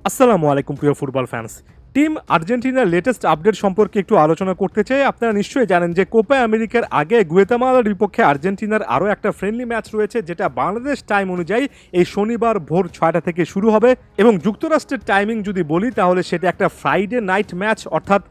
আসসালামু আলাইকুম প্রিয় ফুটবল ফ্যান্স। টিম আর্জেন্টিনার লেটেস্ট আপডেট সম্পর্কে একটু আলোচনা করতে চাই। আপনারা নিশ্চয়ই জানেন যে কোপা আমেরিকার আগে গুয়েতামালার বিপক্ষে আর্জেন্টিনার আরও একটা ফ্রেন্ডলি ম্যাচ রয়েছে, যেটা বাংলাদেশ টাইম অনুযায়ী এই শনিবার ভোর 6টা থেকে শুরু হবে এবং যুক্তরাষ্ট্রের টাইমিং যদি বলি তাহলে সেটা একটা ফ্রাইডে নাইট ম্যাচ, অর্থাৎ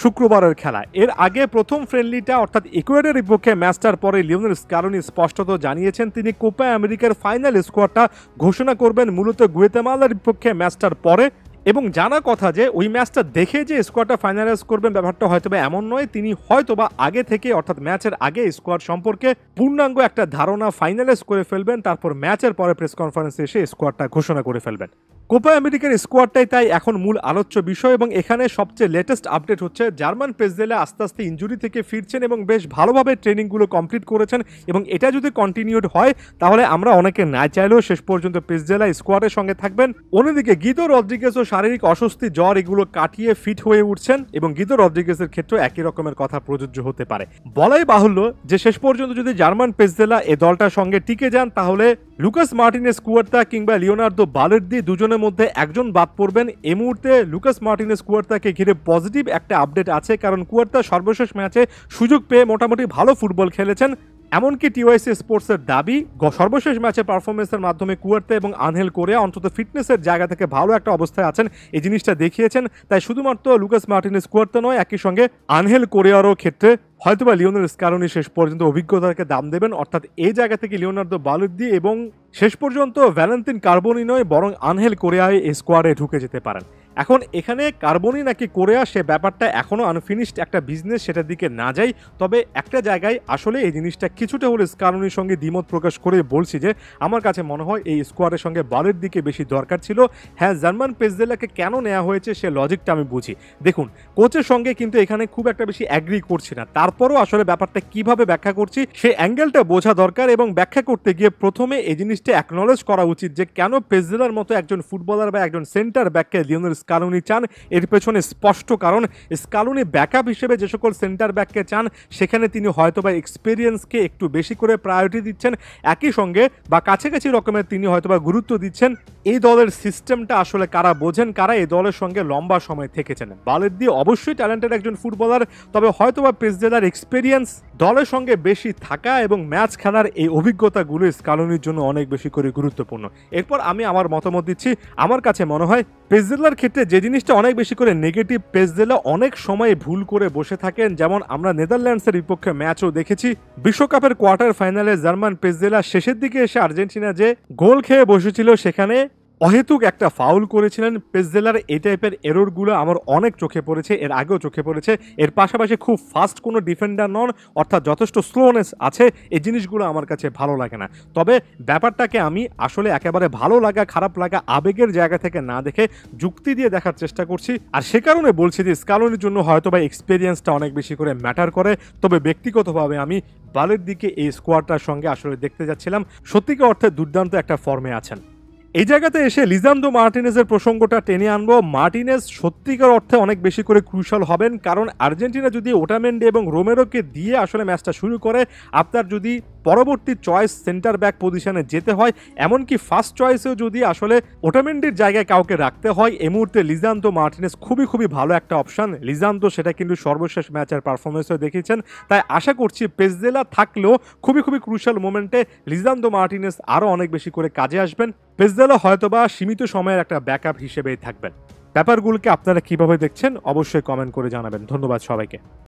শুক্রবারের খেলা। এর আগে প্রথম ফ্রেন্ডলিটা অর্থাৎ ইকুয়েডরের বিপক্ষে ম্যাচটার পরে লিওনেল স্কালোনি স্পষ্টত জানিয়েছেন তিনি কোপা আমেরিকার ফাইনাল স্কোয়াডটা ঘোষণা করবেন মূলত গুয়েতামালার বিপক্ষে ম্যাচটার পরে। এবং জানা কথা যে ওই ম্যাচটা দেখে যে স্কোয়াডটা ফাইনালাইজ করবেন ব্যাপারটা হয়তোবা এমন নয়, তিনি হয়তোবা আগে থেকে অর্থাৎ ম্যাচের আগে স্কোয়াড সম্পর্কে পূর্ণাঙ্গ একটা ধারণা ফাইনালাইজ করে ফেলবেন, তারপর ম্যাচের পরে প্রেস কনফারেন্সে এসে স্কোয়াডটা ঘোষণা করে ফেলবেন। কোপা আমেরিকার স্কোয়াডটাই তাই এখন মূল আলোচ্য বিষয় এবং এখানে সবচেয়ে লেটেস্ট আপডেট হচ্ছে জার্মান পেসজেলা আস্তে আস্তে ইনজুরি থেকে ফিরছেন এবং বেশ ভালোভাবে ট্রেনিংগুলো কমপ্লিট করেছেন এবং এটা যদি কন্টিনিউড হয় তাহলে আমরা অনেকে না চাইলেও শেষ পর্যন্ত পেসজেলা স্কোয়াডের সঙ্গে থাকবেন। অন্যদিকে গিদো রদ্রিগেজও শারীরিক অস্বস্তি জ্বর এগুলো কাটিয়ে ফিট হয়ে উঠছেন এবং গিদো রদ্রিগেজের ক্ষেত্রে একই রকমের কথা প্রযোজ্য হতে পারে। বলাই বাহুল্য যে শেষ পর্যন্ত যদি জার্মান পেসজেলা এ দলটার সঙ্গে টিকে যান তাহলে লুকাস মার্টিনেজ কুয়ার্তা কিংবা লিওনার্দো বালের্দি দুজনের মধ্যে একজন বাদ পড়বেন। এই মুহূর্তে লুকাস মার্টিনেজ কুয়ার্তাকে ঘিরে পজিটিভ একটা আপডেট আছে, কারণ কুয়ার্তা সর্বশেষ ম্যাচে সুযোগ পেয়ে মোটামুটি ভালো ফুটবল খেলেছেন। এমনকি টিওয়াইসি স্পোর্টসের দাবি সর্বশেষ ম্যাচে পারফরমেন্সের মাধ্যমে কুয়ার্তা এবং আনহেল কোরিয়া অন্তত ফিটনেসের জায়গা থেকে ভালো একটা অবস্থায় আছেন, এই জিনিসটা দেখিয়েছেন। তাই শুধুমাত্র লুকাস মার্টিনেজ কুয়ার্তা নয়, একই সঙ্গে আনহেল কোরিয়ারও ক্ষেত্রে হয়তোবা লিওনেল স্কালোনি শেষ পর্যন্ত অভিজ্ঞতাকে দাম দেবেন, অর্থাৎ এই জায়গা থেকে লিওনার্দো বালের্দি এবং শেষ পর্যন্ত ভ্যালেন্তিন কার্বনি নয় বরং আনহেল কোরিয়ায় এই স্কোয়াডে ঢুকে যেতে পারেন। এখন এখানে কার্বনি নাকি কোরিয়া সে ব্যাপারটা এখনও আনফিনিশড একটা বিজনেস, সেটার দিকে না যাই। তবে একটা জায়গায় আসলে এই জিনিসটা কিছুটা হলে স্কালোনির সঙ্গে দ্বিমত প্রকাশ করে বলছি যে আমার কাছে মনে হয় এই স্কোয়াডের সঙ্গে বালের দিকে বেশি দরকার ছিল। হ্যাঁ, জার্মান পেসজেলাকে কেন নেওয়া হয়েছে সে লজিকটা আমি বুঝি। দেখুন, কোচের সঙ্গে কিন্তু এখানে খুব একটা বেশি অ্যাগ্রি করছি না, তারপরও আসলে ব্যাপারটা কিভাবে ব্যাখ্যা করছি সে অ্যাঙ্গেলটা বোঝা দরকার এবং ব্যাখ্যা করতে গিয়ে প্রথমে এই জিনিসটা অ্যাকনলেজ করা উচিত যে কেন পেসজেলার মতো একজন ফুটবলার বা একজন সেন্টার ব্যাককে লিওনেল স্কালোনি চান। এর পেছনে স্পষ্ট কারণ, স্কালোনি ব্যাকআপ হিসেবে যে সকল সেন্টার ব্যাককে চান সেখানে তিনি হয়তোবা এক্সপিরিয়েন্সকে একটু বেশি করে প্রায়োরিটি দিচ্ছেন, একই সঙ্গে বা কাছাকাছি রকমের তিনি হয়তোবা গুরুত্ব দিচ্ছেন এই দলের সিস্টেমটা আসলে কারা বোঝেন, কারা এই দলের সঙ্গে লম্বা সময় থেকেছেন। বালের্দি অবশ্যই ট্যালেন্টেড একজন ফুটবলার, তবে হয়তোবা পেসজেলার এক্সপিরিয়েন্স দলের সঙ্গে বেশি থাকা এবং ম্যাচ খেলার এই অভিজ্ঞতাগুলো স্কালোনির জন্য অনেক বেশি করে গুরুত্বপূর্ণ। এরপর আমি আমার মতামত দিচ্ছি। আমার কাছে মনে হয় পেসজেলার ক্ষেত্রে যে জিনিসটা অনেক বেশি করে নেগেটিভ, পেসজেলা অনেক সময় ভুল করে বসে থাকেন, যেমন আমরা নেদারল্যান্ডসের বিপক্ষে ম্যাচও দেখেছি। বিশ্বকাপের কোয়ার্টার ফাইনালে জার্মান পেসজেলা শেষের দিকে এসে আর্জেন্টিনা যে গোল খেয়ে বসেছিল সেখানে অহেতুক একটা ফাউল করেছিলেন। পেসজেলার এই টাইপের এররগুলো আমার অনেক চোখে পড়েছে, এর আগেও চোখে পড়েছে। এর পাশাপাশি খুব ফাস্ট কোনো ডিফেন্ডার নন, অর্থাৎ যথেষ্ট স্লোনেস আছে, এই জিনিসগুলো আমার কাছে ভালো লাগে না। তবে ব্যাপারটাকে আমি আসলে একেবারে ভালো লাগা খারাপ লাগা আবেগের জায়গা থেকে না দেখে যুক্তি দিয়ে দেখার চেষ্টা করছি, আর সে কারণে বলছি যে স্কালোনির জন্য হয়তোবা এক্সপিরিয়েন্সটা অনেক বেশি করে ম্যাটার করে। তবে ব্যক্তিগতভাবে আমি বালের দিকে এই স্কোয়াডটার সঙ্গে আসলে দেখতে যাচ্ছিলাম সত্যিকার অর্থে দুর্দান্ত একটা ফর্মে আছেন। এই জায়গাতে এসে লিসান্দ্রো মার্টিনেজের প্রসঙ্গটা টেনে আনবো। মার্টিনেজ সত্যিকার অর্থে অনেক বেশি করে ক্রুশাল হবেন, কারণ আর্জেন্টিনা যদি ওটামেন্ডি এবং রোমেরোকে দিয়ে আসলে ম্যাচটা শুরু করে, আপনার যদি পরবর্তী চয়েস সেন্টার ব্যাক পজিশনে যেতে হয়, এমনকি ফার্স্ট চয়েসেও যদি আসলে ওটামেন্ডির জায়গায় কাউকে রাখতে হয়, এই মুহূর্তে লিসান্দ্রো মার্টিনেজ খুবই খুবই ভালো একটা অপশান। লিসান্দ্রো সেটা কিন্তু সর্বশেষ ম্যাচের পারফরমেন্সও দেখিয়েছেন। তাই আশা করছি পেসজেলা থাকলেও খুবই খুবই ক্রুশাল মোমেন্টে লিসান্দ্রো মার্টিনেজ আরও অনেক বেশি করে কাজে আসবেন। পেসজেলা হয়তোবা সীমিত সময়ের একটা ব্যাকআপ হিসেবেই থাকবেন। ব্যাপারগুলোকে আপনারা কিভাবে দেখছেন অবশ্যই কমেন্ট করে জানাবেন। ধন্যবাদ সবাইকে।